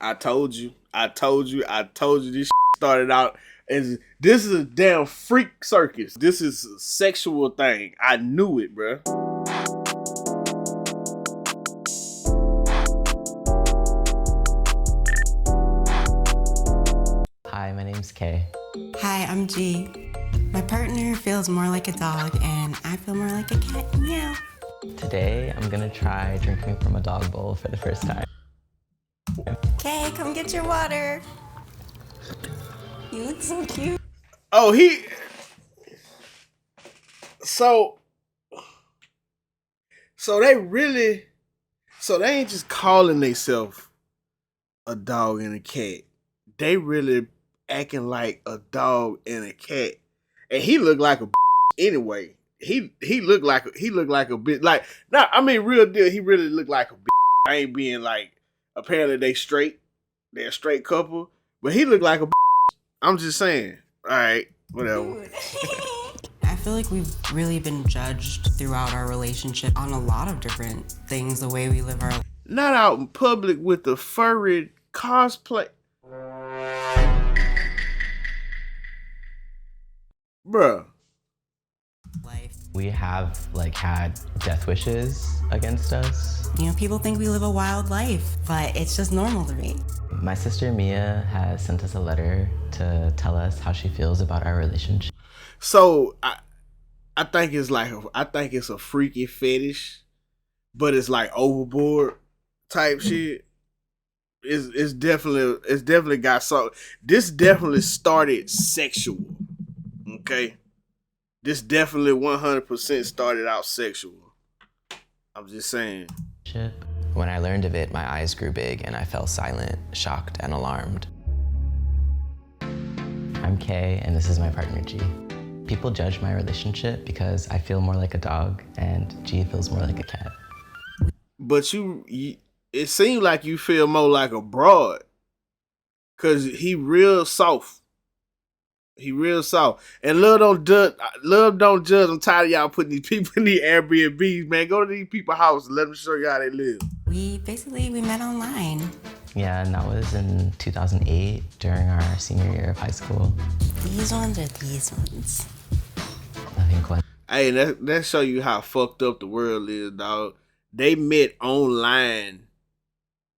I told you. This started out as this is a damn freak circus. This is a sexual thing. I knew it, bro. Hi, my name's Kay. Hi, I'm G. My partner feels more like a dog and I feel more like a cat. Meow. Today, I'm gonna try drinking from a dog bowl for the first time. Kay, come get your water. You look so cute. Oh, so they ain't just calling themselves a dog and a cat. They really acting like a dog and a cat. And he looked like a anyway. He looked like a bit like nah, I mean real deal, he really looked like a I ain't being like apparently they're a straight couple, but he looked like a I'm just saying. Alright, whatever. I feel like we've really been judged throughout our relationship on a lot of different things, the way we live our life. Not out in public with the furry cosplay. Bruh. We have had death wishes against us. You know, people think we live a wild life, but it's just normal to me. My sister Mia has sent us a letter to tell us how she feels about our relationship. So I think it's a freaky fetish, but it's like overboard type shit. It's definitely got something. This definitely started sexual. Okay? This definitely 100% started out sexual. I'm just saying. When I learned of it, my eyes grew big and I fell silent, shocked and alarmed. I'm Kay and this is my partner G. People judge my relationship because I feel more like a dog and G feels more like a cat. But it seems like you feel more like a broad. Cause he real soft. He real soft. And love don't judge. I'm tired of y'all putting these people in the Airbnbs, man. Go to these people's house and let them show you how they live. We met online. Yeah, and that was in 2008 during our senior year of high school. These ones or these ones? Nothing quite. Hey, that show you how fucked up the world is, dog. They met online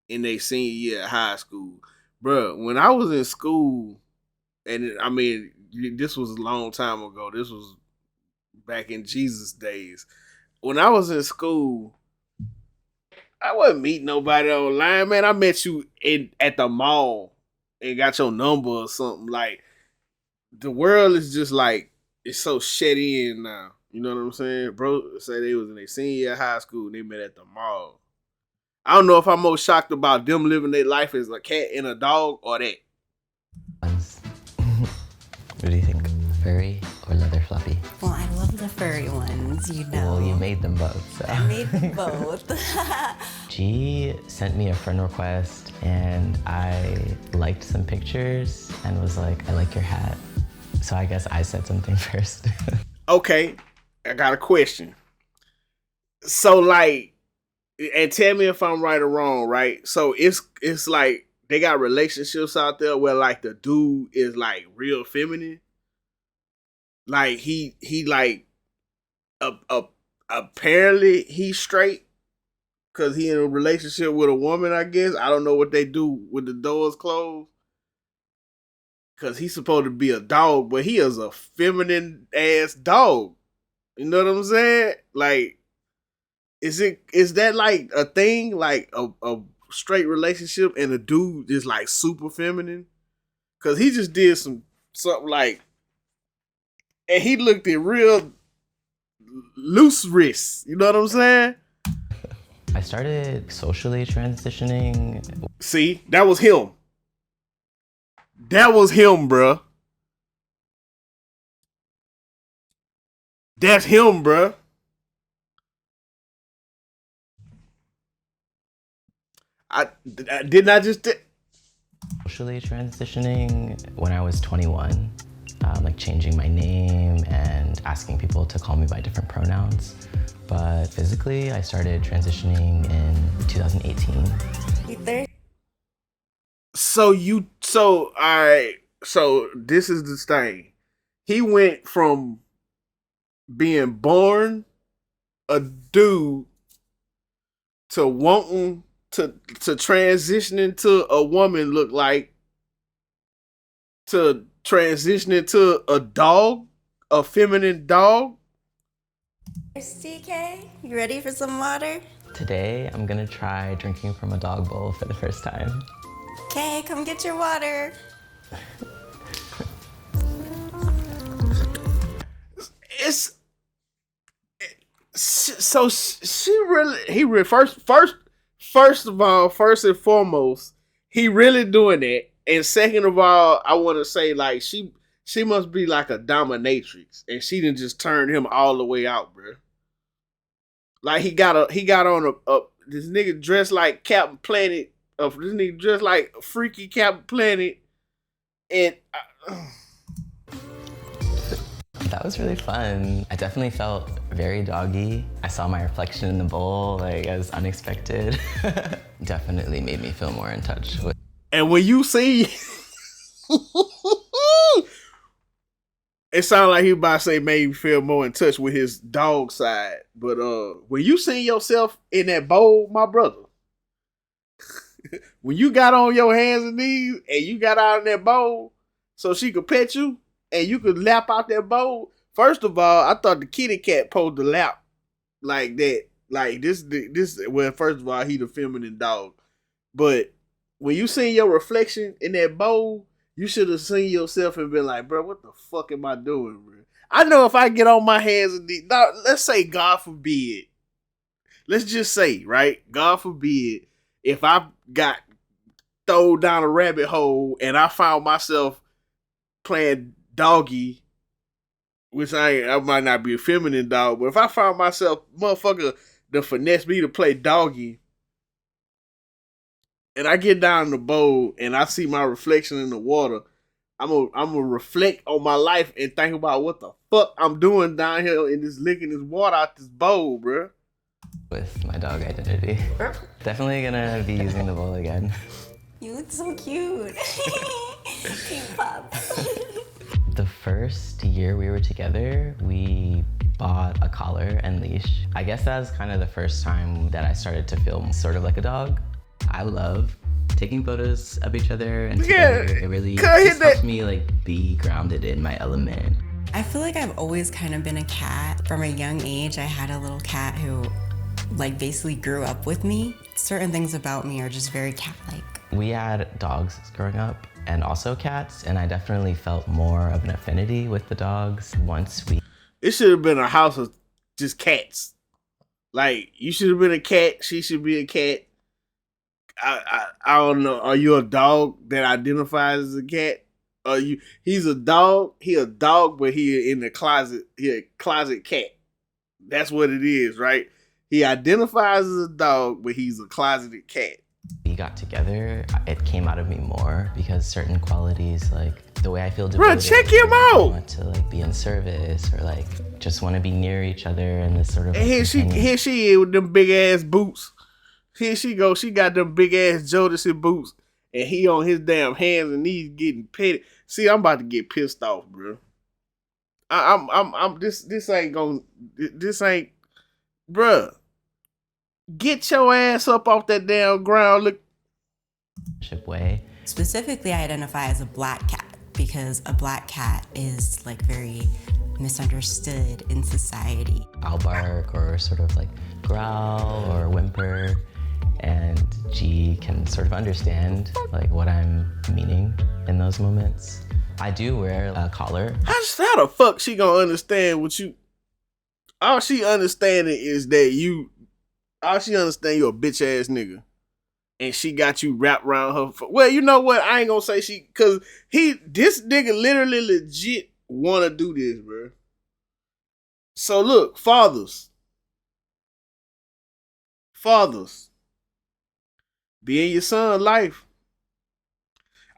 in their senior year of high school. Bruh, when I was in school, and I mean, this was a long time ago. This was back in Jesus days. When I was in school, I wasn't meeting nobody online, man. I met you at the mall and got your number or something. Like, the world is just like, it's so shut in now. You know what I'm saying? Bro, say they was in their senior year of high school and they met at the mall. I don't know if I'm more shocked about them living their life as a cat and a dog or that. What do you think? Furry or leather floppy? Well, I love the furry ones, you know. Well, you made them both, so. I made them both. G sent me a friend request and I liked some pictures and was like, I like your hat. So I guess I said something first. Okay, I got a question. So like, and tell me if I'm right or wrong, right? So it's like they got relationships out there where like the dude is like real feminine. Like he like apparently he's straight because he in a relationship with a woman, I guess. I don't know what they do with the doors closed. Cause he's supposed to be a dog, but he is a feminine ass dog. You know what I'm saying? Like, is that like a thing? Like a straight relationship and the dude is like super feminine? Cause he just did something like, and he looked at real loose wrists. You know what I'm saying? I started socially transitioning. See, that was him. That was him, bruh. That's him, bruh. Didn't I just... Socially transitioning when I was 21, like changing my name and asking people to call me by different pronouns. But physically, I started transitioning in 2018. So all right. So this is the thing. He went from being born a dude to wanting to transitioning to a woman look like to transitioning to a dog, a feminine dog. TK, you ready for some water? Today, I'm gonna try drinking from a dog bowl for the first time. Okay, come get your water. It's so she really he really first of all, first and foremost, he really doing that, and second of all, I want to say like she must be like a dominatrix, and she didn't just turn him all the way out, bro. Like he got on a this nigga dressed like Captain Planet, this nigga dressed like freaky Captain Planet, and. That was really fun. I definitely felt very doggy. I saw my reflection in the bowl, like, as unexpected. Definitely made me feel more in touch with. And when you see, it sounded like he about to say made me feel more in touch with his dog side. But when you see yourself in that bowl, my brother, when you got on your hands and knees and you got out in that bowl so she could pet you and you could lap out that bowl. First of all, I thought the kitty cat supposed to lap like that. Like this. Well, first of all, he the feminine dog. But when you see your reflection in that bowl, you should have seen yourself and been like, bro, what the fuck am I doing, bro? I know if I get on my hands and knees, now, let's say God forbid. Let's just say, right? God forbid, if I got thrown down a rabbit hole and I found myself playing doggy, which I might not be a feminine dog, but if I found myself, motherfucker, to finesse me to play doggy, and I get down in the bowl and I see my reflection in the water, I'm gonna reflect on my life and think about what the fuck I'm doing down here in this licking this water out this bowl, bro. With my dog identity. Definitely gonna be using the bowl again. You look so cute. Pink pop. The first year we were together, we bought a collar and leash. I guess that was kind of the first time that I started to feel sort of like a dog. I love taking photos of each other and together. It really just helps me like be grounded in my element. I feel like I've always kind of been a cat. From a young age, I had a little cat who like basically grew up with me. Certain things about me are just very cat-like. We had dogs growing up and also cats, and I definitely felt more of an affinity with the dogs once we... It should have been a house of just cats. Like, you should have been a cat, she should be a cat. I don't know. Are you a dog that identifies as a cat? He's a dog, he a dog, but he in the closet, he a closet cat. That's what it is, right? He identifies as a dog, but he's a closeted cat. We got together, it came out of me more because certain qualities, like the way I feel devoted. Bro, check him out. I want to like be in service or like just want to be near each other in this sort of. And here she is with them big ass boots. Here she go. She got them big ass Jodeci boots, and he on his damn hands and knees getting petted. See, I'm about to get pissed off, bro. This ain't gonna. This ain't, bruh. Get your ass up off that damn ground. Look. Way. Specifically, I identify as a black cat because a black cat is like very misunderstood in society. I'll bark or sort of like growl or whimper, and G can sort of understand like what I'm meaning in those moments. I do wear a collar. How the fuck she gonna understand what you? All she understanding is that you. All she understand you a bitch ass nigga. And she got you wrapped around her. Well, you know what? I ain't gonna say she, cause this nigga literally legit wanna do this, bro. So look, fathers, be in your son's life.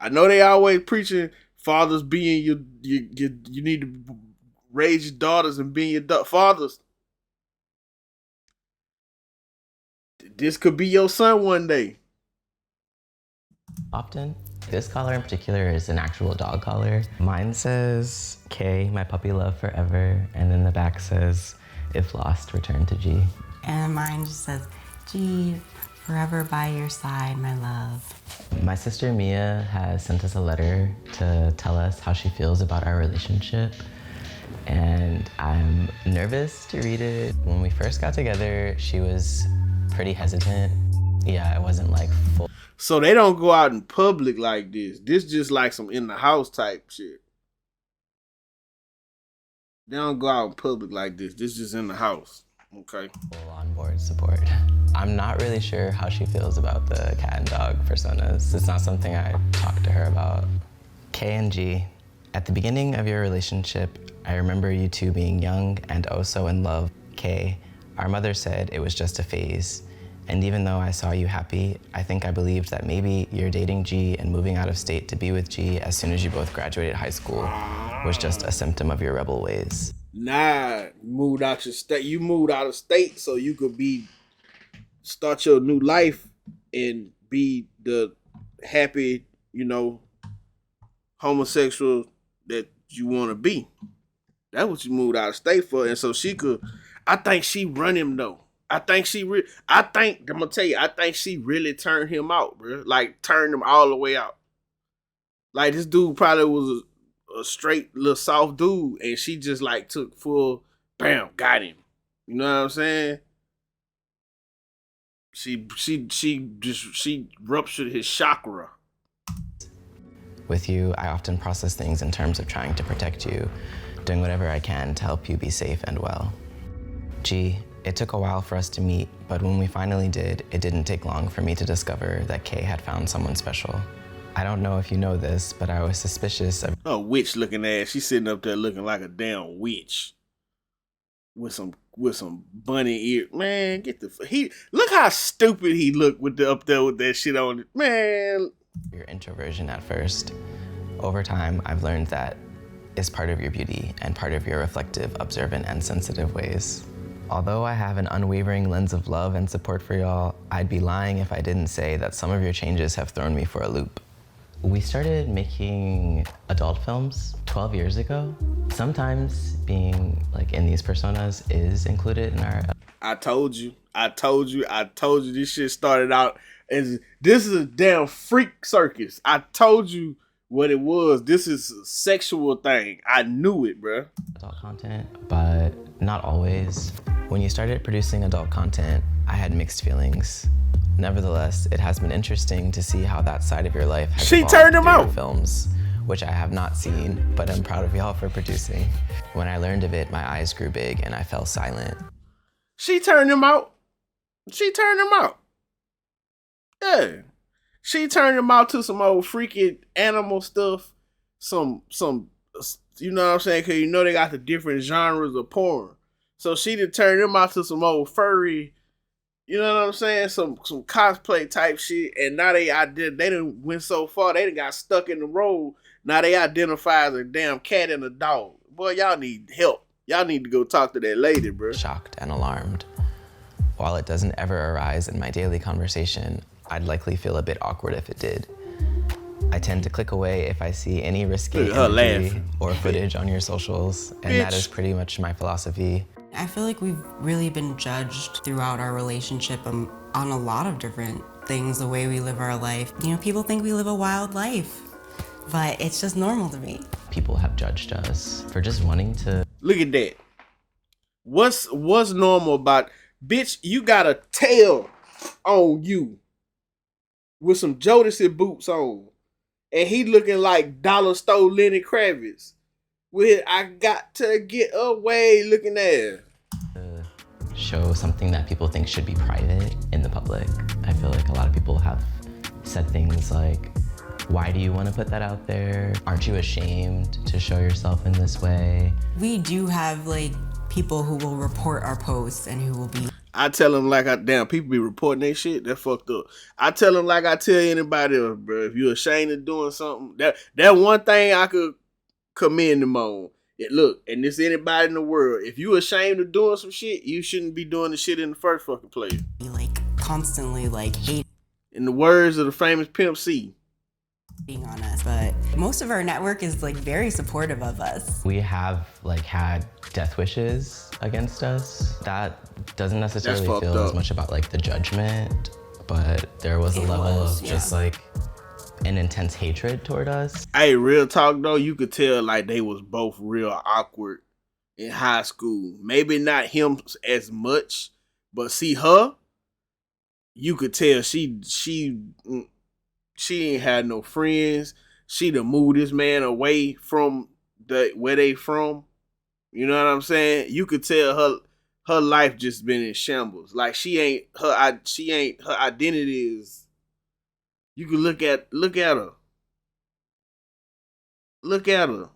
I know they always preaching fathers being you need to raise your daughters and be your fathers. This could be your son one day. Often, This collar in particular is an actual dog collar. Mine says, K, my puppy love forever. And then the back says, if lost, return to G. And mine just says, G, forever by your side, my love. My sister Mia has sent us a letter to tell us how she feels about our relationship. And I'm nervous to read it. When we first got together, she was pretty hesitant. Yeah, I wasn't like full. So they don't go out in public like this. This just like some in the house type shit. They don't go out in public like this. This just in the house. Okay. Full on board support. I'm not really sure how she feels about the cat and dog personas. It's not something I talked to her about. K and G. At the beginning of your relationship, I remember you two being young and oh so in love. K, our mother said it was just a phase. And even though I saw you happy, I think I believed that maybe you're dating G and moving out of state to be with G as soon as you both graduated high school was just a symptom of your rebel ways. Nah, you moved out your state. You moved out of state so you could start your new life and be the happy, homosexual that you want to be. That's what you moved out of state for. And so I think she run him though. I think I'm gonna tell you, I think she really turned him out, bro. Like, turned him all the way out. Like, this dude probably was a straight little soft dude, and she just like took full, bam, got him. You know what I'm saying? She ruptured his chakra. With you, I often process things in terms of trying to protect you, doing whatever I can to help you be safe and well. G, it took a while for us to meet, but when we finally did, it didn't take long for me to discover that Kay had found someone special. I don't know if you know this, but I was suspicious of— a witch looking ass. She's sitting up there looking like a damn witch. With some bunny ear. Man, look how stupid he looked up there with that shit on it. Man. Your introversion at first. Over time, I've learned that is part of your beauty and part of your reflective, observant, and sensitive ways. Although I have an unwavering lens of love and support for y'all, I'd be lying if I didn't say that some of your changes have thrown me for a loop. We started making adult films 12 years ago. Sometimes being like in these personas is included in our— I told you this shit started out as, this is a damn freak circus. I told you what it was. This is a sexual thing. I knew it, bro. Adult content, but not always. When you started producing adult content, I had mixed feelings. Nevertheless, it has been interesting to see how that side of your life has She evolved turned him through your out. Films, which I have not seen, but I'm proud of y'all for producing. When I learned of it, my eyes grew big and I fell silent. She turned him out. Yeah. She turned him out to some old freaky animal stuff. Some, you know what I'm saying? Cause they got the different genres of porn. So she done turned him out to some old furry, you know what I'm saying? Some cosplay type shit. And now they done went so far, they done got stuck in the road. Now they identify as a damn cat and a dog. Boy, y'all need help. Y'all need to go talk to that lady, bro. Shocked and alarmed. While it doesn't ever arise in my daily conversation, I'd likely feel a bit awkward if it did. I tend to click away if I see any risky imagery or footage on your socials, and that is pretty much my philosophy. I feel like we've really been judged throughout our relationship on a lot of different things, the way we live our life. People think we live a wild life, but it's just normal to me. People have judged us for just wanting to— Look at that. What's normal about, bitch, you got a tail on you with some Jodeci boots on, and he looking like dollar store Lenny Kravitz with I got to get away looking there. Show something that people think should be private in the public. I feel like a lot of people have said things like, why do you want to put that out there? Aren't you ashamed to show yourself in this way? We do have people who will report our posts and who will be— I tell them damn, people be reporting their shit, they're fucked up. I tell them like I tell anybody else, bro, if you're ashamed of doing something, that one thing I could commend them on. Look, and this anybody in the world, if you ashamed of doing some shit, you shouldn't be doing the shit in the first fucking place. constantly hate. In the words of the famous Pimp C, being on us, but most of our network is like very supportive of us. We have like had death wishes against us. That doesn't necessarily fucked feel as up. much about like the judgment, but there was a level of just like an intense hatred toward us. Hey, real talk though, you could tell like they was both real awkward in high school. Maybe not him as much, but see her, you could tell she ain't had no friends. She done moved this man away from where they from. You know what I'm saying? You could tell her life just been in shambles. Like she ain't her identity is. You can look at her. Look at her.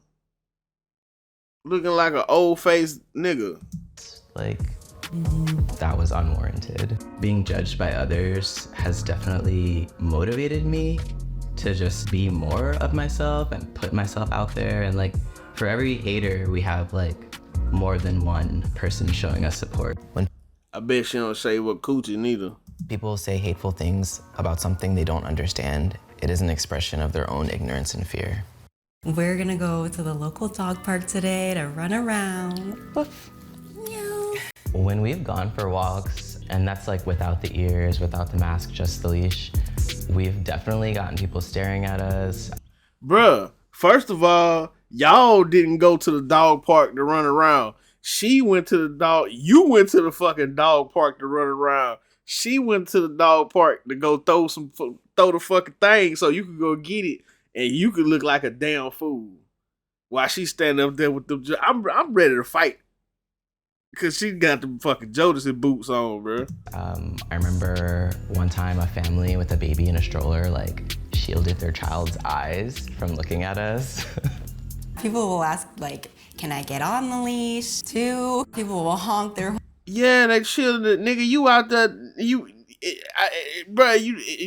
Looking like an old faced nigga. Like, that was unwarranted. Being judged by others has definitely motivated me to just be more of myself and put myself out there. And like, for every hater, we have like more than one person showing us support. When I bet she don't say what coochie neither. people say hateful things about something they don't understand, it is an expression of their own ignorance and fear. We're gonna go to the local dog park today to run around. Meow. When we've gone for walks, and that's like without the ears, without the mask, just the leash, we've definitely gotten people staring at us. Bruh, first of all, y'all didn't go to the dog park to run around. You went to the fucking dog park to run around. She went to the dog park to go throw the fucking thing so you could go get it and you could look like a damn fool. While she standing up there with them, I'm ready to fight. Because she got the fucking Jodeci boots on, bro. I remember one time a family with a baby in a stroller like shielded their child's eyes from looking at us. People will ask like, can I get on the leash too? People will honk their Yeah, they shielded, nigga. You out there, bro.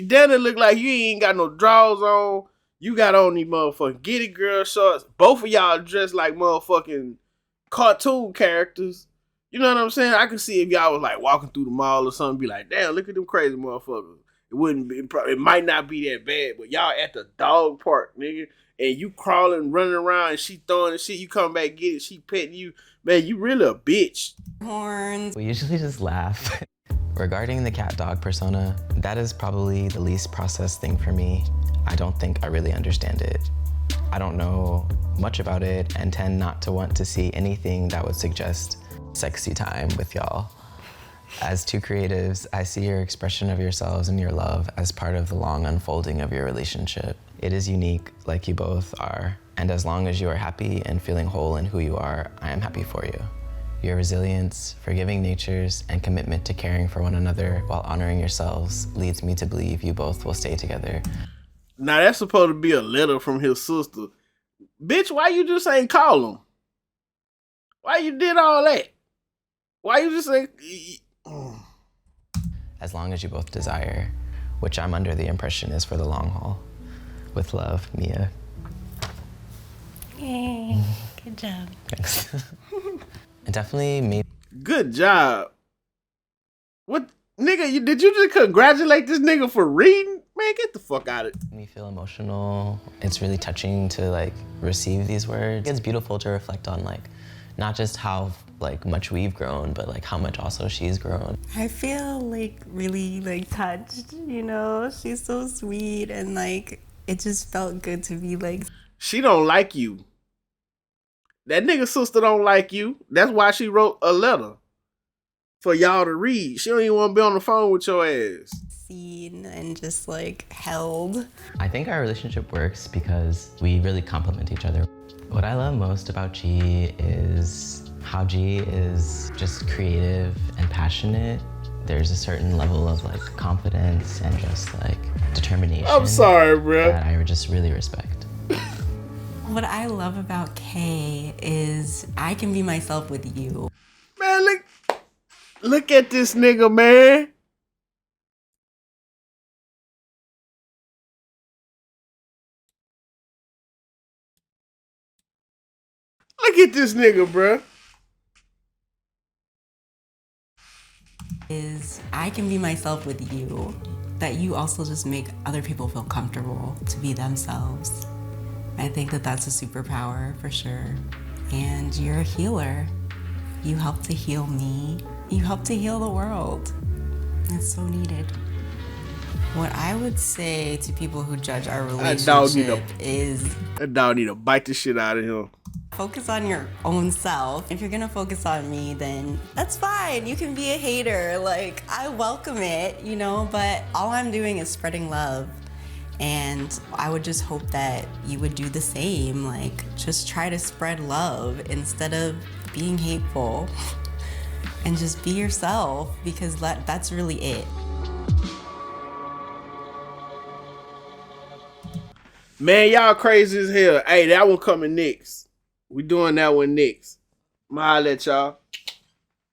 Daddy look like you ain't got no drawers on. You got on these motherfucking Giddy Girl shorts. Both of y'all dressed like motherfucking cartoon characters. You know what I'm saying? I could see if y'all was like walking through the mall or something, be like, damn, look at them crazy motherfuckers. It might not be that bad, but y'all at the dog park, nigga, and you crawling, running around, and she throwing the shit. You come back, get it, she petting you. Man, you really a bitch. horns. We usually just laugh. Regarding the cat dog persona, that is probably the least processed thing for me. I don't think I really understand it. I don't know much about it and tend not to want to see anything that would suggest sexy time with y'all. As two creatives, I see your expression of yourselves and your love as part of the long unfolding of your relationship. It is unique, like you both are, and as long as you are happy and feeling whole in who you are, I am happy for you. Your resilience, forgiving natures, and commitment to caring for one another while honoring yourselves leads me to believe you both will stay together. Now that's supposed to be a letter from his sister. Bitch, why you just ain't call him? Why you did all that? Why you just ain't... As long as you both desire, which I'm under the impression is for the long haul. With love, Mia. Yay, good job. Thanks. It definitely made Good job. What, nigga, did you just congratulate this nigga for reading? Man, get the fuck out of it. me feel emotional. It's really touching to like receive these words. It's beautiful to reflect on like not just how like much we've grown, but like how much also she's grown. I feel like really like touched, you know? She's so sweet and like it just felt good to be like. She don't like you. That nigga sister don't like you. That's why she wrote a letter for y'all to read. She don't even want to be on the phone with your ass. Seen and just like held. I think our relationship works because we really complement each other. What I love most about G is how G is just creative and passionate. There's a certain level of like confidence and just like determination. I'm sorry, bro. That I just really respect. What I love about Kay is I can be myself with you. Man, look at this nigga, man. Look at this nigga, bro. Is I can be myself with you. that you also just make other people feel comfortable to be themselves. I think that that's a superpower for sure. And you're a healer. You help to heal me. You help to heal the world. It's so needed. What I would say to people who judge our relationship is that dog need to bite the shit out of him. Focus on your own self. If you're gonna focus on me, then that's fine. You can be a hater. Like, I welcome it, you know, but all I'm doing is spreading love. And I would just hope that you would do the same. Like, just try to spread love instead of being hateful. And just be yourself, because that's really it. Man, y'all crazy as hell. Hey, that one coming next. We doing that one next. I'ma holler at y'all.